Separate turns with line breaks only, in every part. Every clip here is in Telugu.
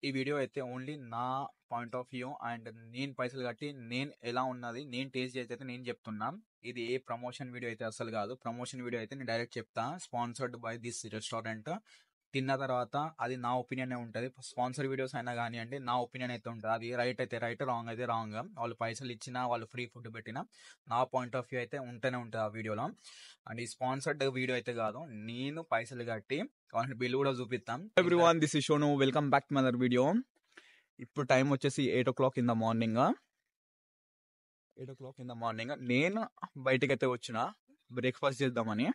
ఈ వీడియో అయితే ఓన్లీ నా పాయింట్ ఆఫ్ వ్యూ అండ్ నేను పైసలు కట్టి నేను ఎలా ఉన్నది నేను టేస్ట్ చేసి అయితే నేను చెప్తున్నా. ఇది ఏ ప్రమోషన్ వీడియో అయితే అసలు కాదు. ప్రమోషన్ వీడియో అయితే నేను డైరెక్ట్ చెప్తా, స్పాన్సర్డ్ బై దిస్ రెస్టారెంట్. తిన్న తర్వాత అది నా ఒపీనియన్ ఉంటుంది. స్పాన్సర్ వీడియోస్ అయినా కానీ అంటే నా ఒపీనియన్ అయితే ఉంటుంది. అది రైట్ అయితే రైట్, రాంగ్ అయితే రాంగ్. వాళ్ళు పైసలు ఇచ్చినా వాళ్ళు ఫ్రీ ఫుడ్ పెట్టినా నా పాయింట్ ఆఫ్ వ్యూ అయితే ఉంటూనే ఉంటుంది ఆ వీడియోలో. అండ్ ఈ స్పాన్సర్డ్ వీడియో అయితే కాదు, నేను పైసలు కట్టి వాళ్ళని బిల్ కూడా చూపిస్తాం. ఎవ్రీవన్, దిస్ ఇస్ షోను. Welcome back to mother video. ఇప్పుడు టైం వచ్చేసి 8 o'clock in the morning. 8 o'clock in the morning నేను బయటకు అయితే వచ్చిన బ్రేక్ఫాస్ట్ చేద్దామని.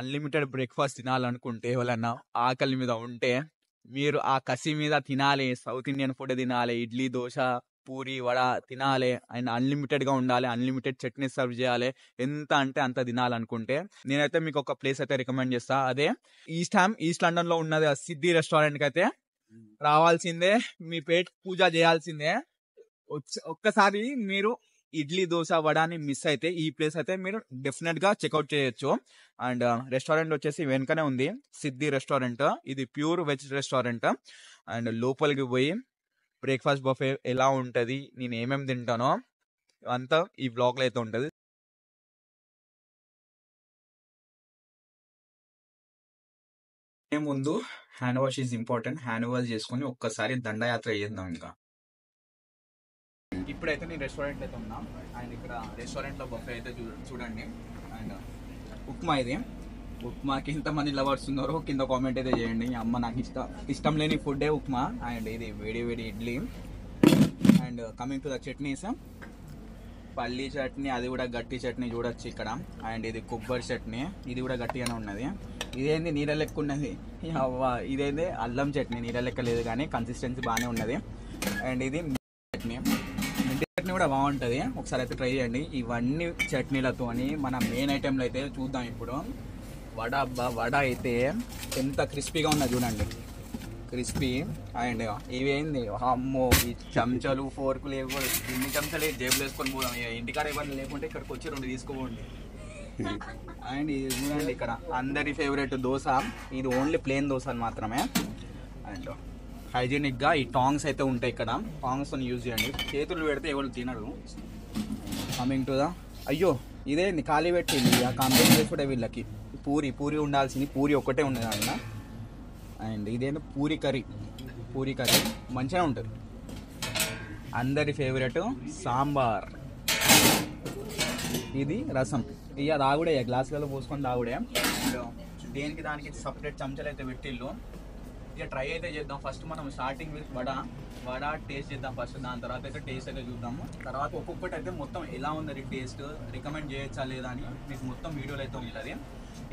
అన్లిమిటెడ్ బ్రేక్ఫాస్ట్ తినాలనుకుంటే, ఎవరన్నా ఆకలి మీద ఉంటే మీరు ఆ కసి మీద తినాలి. సౌత్ ఇండియన్ ఫుడ్ తినాలి, ఇడ్లీ దోశ పూరి వడ తినాలి. అండ్ అన్లిమిటెడ్గా ఉండాలి, అన్లిమిటెడ్ చట్నీ సర్వ్ చేయాలి. ఎంత అంటే అంత తినాలనుకుంటే నేనైతే మీకు ఒక ప్లేస్ అయితే రికమెండ్ చేస్తా. అదే ఈస్ట్ లండన్ లో ఉన్నది సిద్ధి రెస్టారెంట్కి అయితే రావాల్సిందే. మీ పేట్ పూజ చేయాల్సిందే. ఒక్కసారి మీరు ఇడ్లీ దోశ వడాని మిస్ అయితే ఈ ప్లేస్ అయితే మీరు డెఫినెట్ గా చెక్అవుట్ చేయొచ్చు. అండ్ రెస్టారెంట్ వచ్చేసి వెనుకనే ఉంది, సిద్ధి రెస్టారెంట్. ఇది ప్యూర్ వెజ్ రెస్టారెంట్. అండ్ లోపలికి పోయి బ్రేక్ఫాస్ట్ బఫే ఎలా ఉంటది, నేను ఏమేమి తింటానో అంతా ఈ బ్లాగ్ లో అయితే ఉంటది. ముందు hand wash is important. Hand wash చేసుకుని ఒక్కసారి దండయాత్ర చేద్దాం. ఇంకా ఇప్పుడైతే నేను రెస్టారెంట్ అయితే ఉన్నా. అండ్ ఇక్కడ రెస్టారెంట్ లో బఫే అయితే చూడండి. అండ్ ఉప్మా, ఇది ఉప్మాకి ఎంతమంది లవర్స్ ఉన్నారో కింద కామెంట్ అయితే చేయండి. అమ్మ నాకు ఇష్టం లేని ఫుడ్డే ఉప్మా. అండ్ ఇది వేడి వేడి idli. And coming to the chutneys, పల్లీ చట్నీ, అది కూడా గట్టి చట్నీ చూడొచ్చు ఇక్కడ. అండ్ ఇది కొబ్బరి చట్నీ, ఇది కూడా గట్టిగానే ఉన్నది. ఇదేంది నీళ్ళ లెక్క ఉన్నది, అవ్వ ఇదేంది అల్లం చట్నీ. నీళ్ళ లెక్క లేదు కానీ కన్సిస్టెన్సీ బాగానే ఉన్నది. అండ్ ఇది చట్నీ, చట్నీ కూడా బాగుంటుంది. ఒకసారి అయితే ట్రై చేయండి. ఇవన్నీ చట్నీలతో మన మెయిన్ ఐటెంలు అయితే చూద్దాం ఇప్పుడు. వడ, అబ్బా వడ అయితే ఎంత క్రిస్పీగా ఉన్నది చూడండి, క్రిస్పీ. అండ్ ఇవేంది అమ్మో, ఈ చెంచాలు ఫోర్కులు లేవు. ఇన్ని చెంచాలు జేబులు వేసుకొని పోదాం. ఇంటికాడ ఇవన్నీ లేకుంటే ఇక్కడికి వచ్చి 2 తీసుకోండి. అండ్ ఇది చూడండి, ఇక్కడ అందరి ఫేవరెట్ దోశ. ఇది ఓన్లీ ప్లేన్ దోశ మాత్రమే. అండ్ హైజీనిక్గా ఈ టాంగ్స్ అయితే ఉంటాయి ఇక్కడ. టాంగ్స్తో యూజ్ చేయండి, చేతులు పెడితే ఎవరు తినరు. కమింగ్ టు ద, అయ్యో ఇదేంది ఖాళీ పెట్టింది. ఆ కంప్లైంట్ చేసుకుంటే వీళ్ళకి పూరి ఉండాల్సింది, పూరి ఒక్కటే ఉండదు అన్న. అండ్ ఇదేంటి పూరి కర్రీ మంచిగా ఉంటుంది. అందరి ఫేవరెట్ సాంబార్, ఇది రసం. ఇక తాగుడే, గ్లాసులలో పోసుకొని తాగుడే. దేనికి దానికి సపరేట్ చెంచాలు అయితే పెట్టిళ్ళు. ఇక ట్రై అయితే చేద్దాం. ఫస్ట్ మనం స్టార్టింగ్ విత్ వడ టేస్ట్ చేద్దాం ఫస్ట్. దాని తర్వాత అయితే టేస్ట్ అయితే చూద్దాము. తర్వాత ఒక్కొక్కటి అయితే మొత్తం ఎలా ఉంది టేస్ట్, రికమెండ్ చేయొచ్చా లేదా అని మీకు మొత్తం వీడియోలో అయితే ఉంటుంది.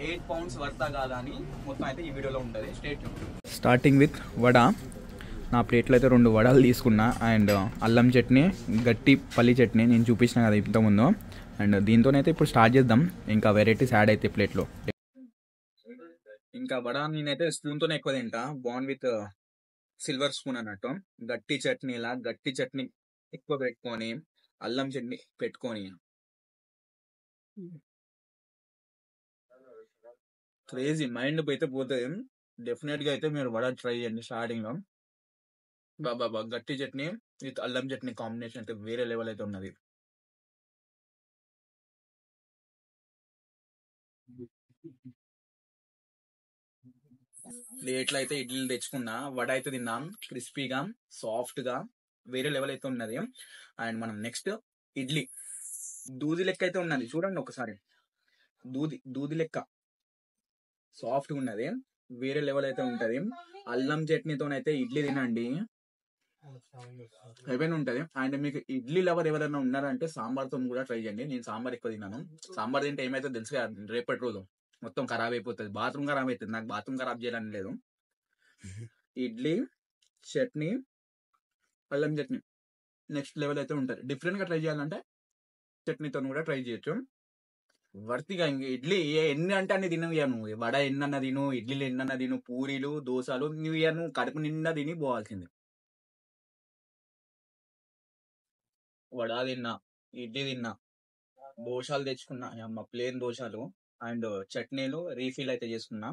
8 pounds వర్తా కాదా అని మొత్తం అయితే ఈ వీడియోలో ఉంటుంది. Starting with vada. నా ప్లేట్లో అయితే 2 వడలు తీసుకున్నా. అండ్ అల్లం చట్నీ, గట్టి పల్లి చట్నీ నేను చూపించిన కదా ఇంతకుముందు. అండ్ దీంతోనైతే ఇప్పుడు స్టార్ట్ చేద్దాం. ఇంకా వెరైటీస్ యాడ్ అయితే ప్లేట్లో. ఇంకా వడ నేనైతే స్పూన్తోనే ఎక్కువ తింటా, బాన్ విత్ సిల్వర్ స్పూన్ అన్నట్టు. గట్టి చట్నీ ఎక్కువ పెట్టుకొని, అల్లం చట్నీ పెట్టుకొని క్రేజీ మైండ్ అయితే పోతుంది. డెఫినెట్గా అయితే మీరు వడ ట్రై చేయండి స్టార్టింగ్లో. బాబా గట్టి చట్నీ విత్ అల్లం చట్నీ కాంబినేషన్ అయితే వేరే లెవెల్ అయితే ఉన్నది. ప్లేట్లో అయితే ఇడ్లీలు తెచ్చుకున్నా, వడ అయితే తిన్నాం. క్రిస్పీగా, సాఫ్ట్గా, వేరే లెవెల్ అయితే ఉన్నది. అండ్ మనం నెక్స్ట్ ఇడ్లీ, దూది లెక్క అయితే ఉన్నది చూడండి ఒకసారి. దూది లెక్క సాఫ్ట్గా ఉన్నది, వేరే లెవెల్ అయితే ఉంటుంది. అల్లం చట్నీతోనైతే ఇడ్లీ తినండి, హెవెన్ ఉంటుంది. అండ్ మీకు ఇడ్లీ లవర్ ఎవరైనా ఉన్నారంటే సాంబార్తో కూడా ట్రై చేయండి. నేను సాంబార్ ఎక్కువ తిన్నాను. సాంబార్ తింటే ఏమైతే తెలుసు కదా, రేపటి రోజు మొత్తం ఖరాబ్ అయిపోతుంది, బాత్రూమ్ ఖరాబ్ అవుతుంది. నాకు బాత్రూమ్ ఖరాబ్ చేయాలని లేదు. ఇడ్లీ చట్నీ, అల్లం చట్నీ నెక్స్ట్ లెవెల్ అయితే ఉంటుంది. డిఫరెంట్గా ట్రై చేయాలంటే చట్నీతో కూడా ట్రై చేయొచ్చు. వర్తిగా ఇంక ఇడ్లీ ఎన్ని అంటే అన్ని తిను. నువ్వు వడ ఎన్నన్నా తిను, ఇడ్లీలు ఎన్నన్నా తిను, పూరీలు దోశలు నువ్వు కడుపు నిండా తిని పోవాల్సింది. వడ తిన్నా, ఇడ్లీ తిన్నా, దోశలు తెచ్చుకున్నా, అమ్మ ప్లేన్ దోశలు. అండ్ చట్నీలు రీఫిల్ అయితే చేసుకున్నా.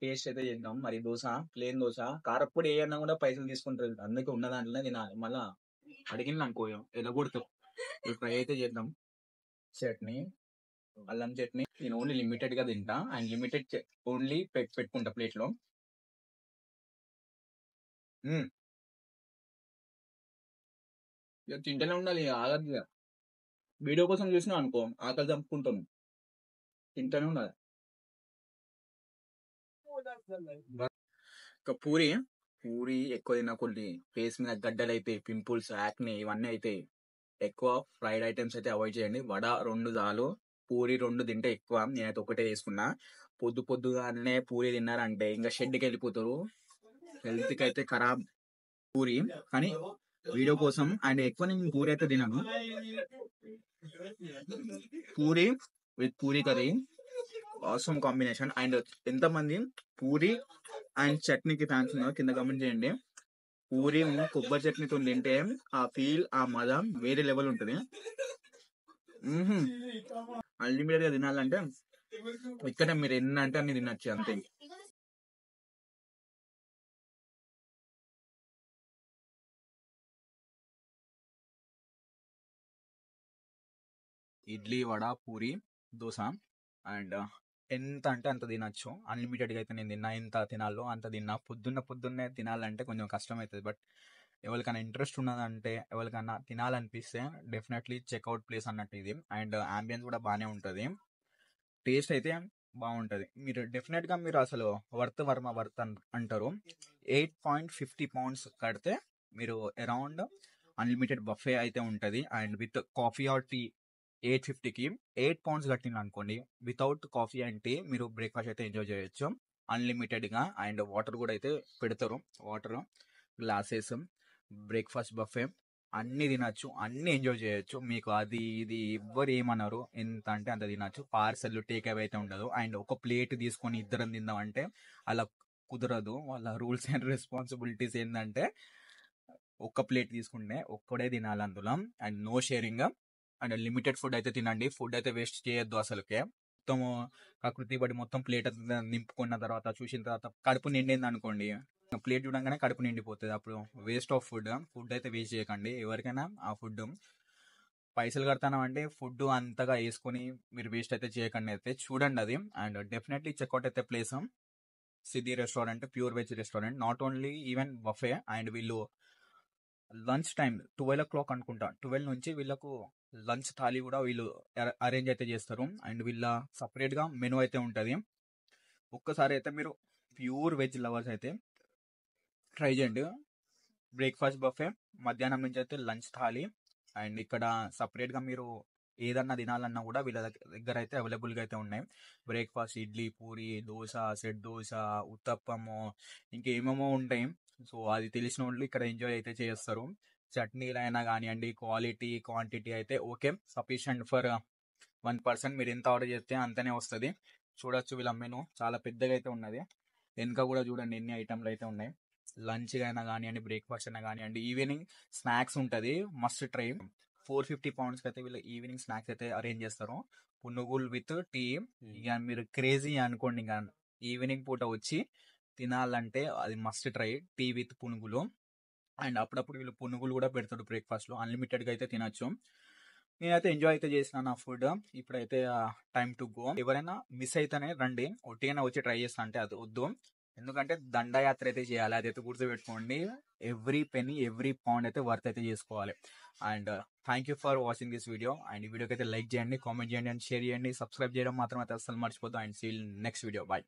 టేస్ట్ అయితే చేద్దాం. మరి దోస, ప్లేన్ దోస, కారప్పొడి ఏయన్నా కూడా పైసలు తీసుకుంటారు. అందుకే ఉన్న దాంట్లోనే తినాలి. మళ్ళా అడిగింది అనుకో ఎలగొడతాం. ఇప్పుడు ఫ్రై అయితే చేద్దాం. చట్నీ, అల్లం చట్నీ నేను ఓన్లీ లిమిటెడ్ గా తింటా అండ్ లిమిటెడ్ ఓన్లీ పెట్టుకుంటా ప్లేట్ లో. ఇక తింటూనే ఉండాలి, ఆగదు ఇక. వీడియో కోసం చూసినా అనుకో ఆకలి చంపుకుంటాను, తింటూనే ఉండాలి. ఇక పూరి, పూరి ఎక్కువ తిన్న కొద్ది ఫేస్ మీద గడ్డలు అయితే, పింపుల్స్, యాక్ని ఇవన్నీ అయితే ఎక్కువ ఫ్రైడ్ ఐటమ్స్ అయితే అవాయిడ్ చేయండి. వడ 2 చాలు, పూరి 2 తింటే ఎక్కువ. నేనైతే ఒకటే తీసుకున్నా. పొద్దుగానే పూరి తిన్నారంటే ఇంకా షెడ్కి వెళ్ళిపోతారు. హెల్త్ కి అయితే ఖరాబ్ పూరి. కానీ వీడియో కోసం అండ్ ఎక్కువ నేను పూరి అయితే తినను. Puri with puri curry awesome combination. And ఎంతమంది పూరి అండ్ చట్నీకి ఫ్యాన్స్ ఉన్నారో కింద కమెంట్ చేయండి. పూరి కొబ్బరి చట్నీతో తింటే ఆ ఫీల్, ఆ మజా వేరే లెవెల్ ఉంటుంది. అన్లిమిటెడ్ గా తినాలంటే ఇక్కడ మీరు ఎన్ని అంటే అన్ని తినచ్చు అంతే. ఇడ్లీ, వడ, పూరి, దోశ అండ్ ఎంత అంటే అంత తినచ్చు. అన్లిమిటెడ్ గా అయితే నేను తిన్నా, ఎంత తినాలో అంత తిన్నా. పొద్దున్నే తినాలంటే కొంచెం కష్టం అవుతుంది. బట్ ఎవరికైనా ఇంట్రెస్ట్ ఉన్నదంటే, ఎవరికైనా తినాలనిపిస్తే డెఫినెట్లీ చెక్అవుట్ ప్లేస్ అన్నట్టు ఇది. అండ్ అంబియన్స్ కూడా బాగానే ఉంటుంది, టేస్ట్ అయితే బాగుంటుంది. మీరు డెఫినెట్గా మీరు అసలు వర్త్ అంటారు. 8.50 pounds కడితే మీరు అరౌండ్ అన్లిమిటెడ్ బఫే అయితే ఉంటుంది. And with coffee or tea 850కి 8 pounds కట్టింది అనుకోండి, వితౌట్ కాఫీ అండ్ టీ మీరు బ్రేక్ఫాస్ట్ అయితే ఎంజాయ్ చేయొచ్చు అన్లిమిటెడ్గా. అండ్ వాటర్ కూడా అయితే పెడతారు, వాటర్ గ్లాసెస్. బ్రేక్ఫాస్ట్ బఫే అన్ని తినచ్చు, అన్ని ఎంజాయ్ చేయొచ్చు. మీకు అది ఇది ఎవ్వరు ఏమన్నారు, ఎంత అంటే అంత తినచ్చు. పార్సల్ టేక్ అవే అయితే ఉండదు. అండ్ ఒక ప్లేట్ తీసుకొని ఇద్దరం తిందామంటే అలా కుదరదు. వాళ్ళ రూల్స్ అండ్ రెస్పాన్సిబిలిటీస్ ఏంటంటే ఒక్క ప్లేట్ తీసుకుంటే ఒక్కడే తినాలి అందులో, and no sharing. And limited food అయితే తినండి, ఫుడ్ అయితే వేస్ట్ చేయొద్దు అసలుకే. మొత్తం ప్రకృతి బట్టి మొత్తం ప్లేట్ నింపుకున్న తర్వాత చూసిన తర్వాత కడుపు నిండింది అనుకోండి, ప్లేట్ చూడంగానే కడుపు నిండిపోతుంది. అప్పుడు వేస్ట్ ఆఫ్ ఫుడ్ అయితే వేస్ట్ చేయకండి. ఎవరికైనా ఆ ఫుడ్ పైసలు కడతానంటే ఫుడ్ అంతగా వేసుకొని మీరు వేస్ట్ అయితే చేయకండి, అయితే చూడండి అది. అండ్ డెఫినెట్లీ చెక్అవుట్ అయితే place Siddhi restaurant, pure veg restaurant. Not only even buffet, and వీళ్ళు లంచ్ టైం 12 o'clock అనుకుంటా, 12 నుంచి వీళ్ళకు లంచ్ థాలీ కూడా వీళ్ళు అరేంజ్ అయితే చేస్తారు. అండ్ వీళ్ళ సపరేట్గా మెనూ అయితే ఉంటుంది. ఒక్కసారి అయితే మీరు ప్యూర్ వెజ్ లవర్స్ అయితే ట్రై చేయండి. బ్రేక్ఫాస్ట్ బఫే, మధ్యాహ్నం నుంచి అయితే లంచ్ థాలీ. అండ్ ఇక్కడ సపరేట్గా మీరు ఏదన్నా తినాలన్నా కూడా వీళ్ళ దగ్గర అయితే అవైలబుల్గా అయితే ఉన్నాయి. బ్రేక్ఫాస్ట్ ఇడ్లీ, పూరి, దోశ, సెట్ దోశ, ఉత్తప్పము, ఇంకేమేమో ఉంటాయి. సో అది తెలిసిన వాళ్ళు ఇక్కడ ఎంజాయ్ అయితే చేస్తారు. చట్నీలు అయినా కానివ్వండి, క్వాలిటీ క్వాంటిటీ అయితే ఓకే, సఫిషియంట్ ఫర్ 1 person. మీరు ఎంత ఆర్డర్ చేస్తే అంతనే వస్తుంది. చూడొచ్చు వీళ్ళ మెనూ చాలా పెద్దగా అయితే ఉన్నది. వెనుక కూడా చూడండి ఎన్ని ఐటమ్లు అయితే ఉన్నాయి. లంచ్ అయినా కానివ్వండి, బ్రేక్ఫాస్ట్ అయినా కానివ్వండి, ఈవినింగ్ స్నాక్స్ ఉంటుంది, మస్ట్ ట్రై. 450 pounds అయితే వీళ్ళు ఈవినింగ్ స్నాక్స్ అయితే అరేంజ్ చేస్తారు. పునుగులు విత్ టీ. ఇక మీరు క్రేజీ అనుకోండి, ఇంకా ఈవినింగ్ పూట వచ్చి తినాలంటే అది మస్ట్ ట్రై, టీ విత్ పునుగులు. అండ్ అప్పుడప్పుడు వీళ్ళు పునుగులు కూడా పెడతాడు బ్రేక్ఫాస్ట్లో, అన్లిమిటెడ్గా అయితే తినచ్చు. నేనైతే ఎంజాయ్ అయితే చేసిన నా ఫుడ్. ఇప్పుడైతే టైం టు గో. ఎవరైనా మిస్ అయితేనే రండి, ఒట్టిగానే వచ్చి ట్రై చేస్తా అంటే అది వద్దు. ఎందుకంటే దండయాత్ర అయితే చేయాలి, అదైతే గుర్తుపెట్టుకోండి. ఎవ్రీ పెనీ, ఎవ్రీ పౌండ్ అయితే వర్త్ అయితే చేసుకోవాలి. And thank you for watching this video. And ఈ వీడియోకి అయితే లైక్ చేయండి, కామెంట్ చేయండి, అండ్ షేర్ చేయండి. సబ్స్క్రైబ్ చేయడం మాత్రం అయితే అసలు మర్చిపోద్దు. And see next video. Bye.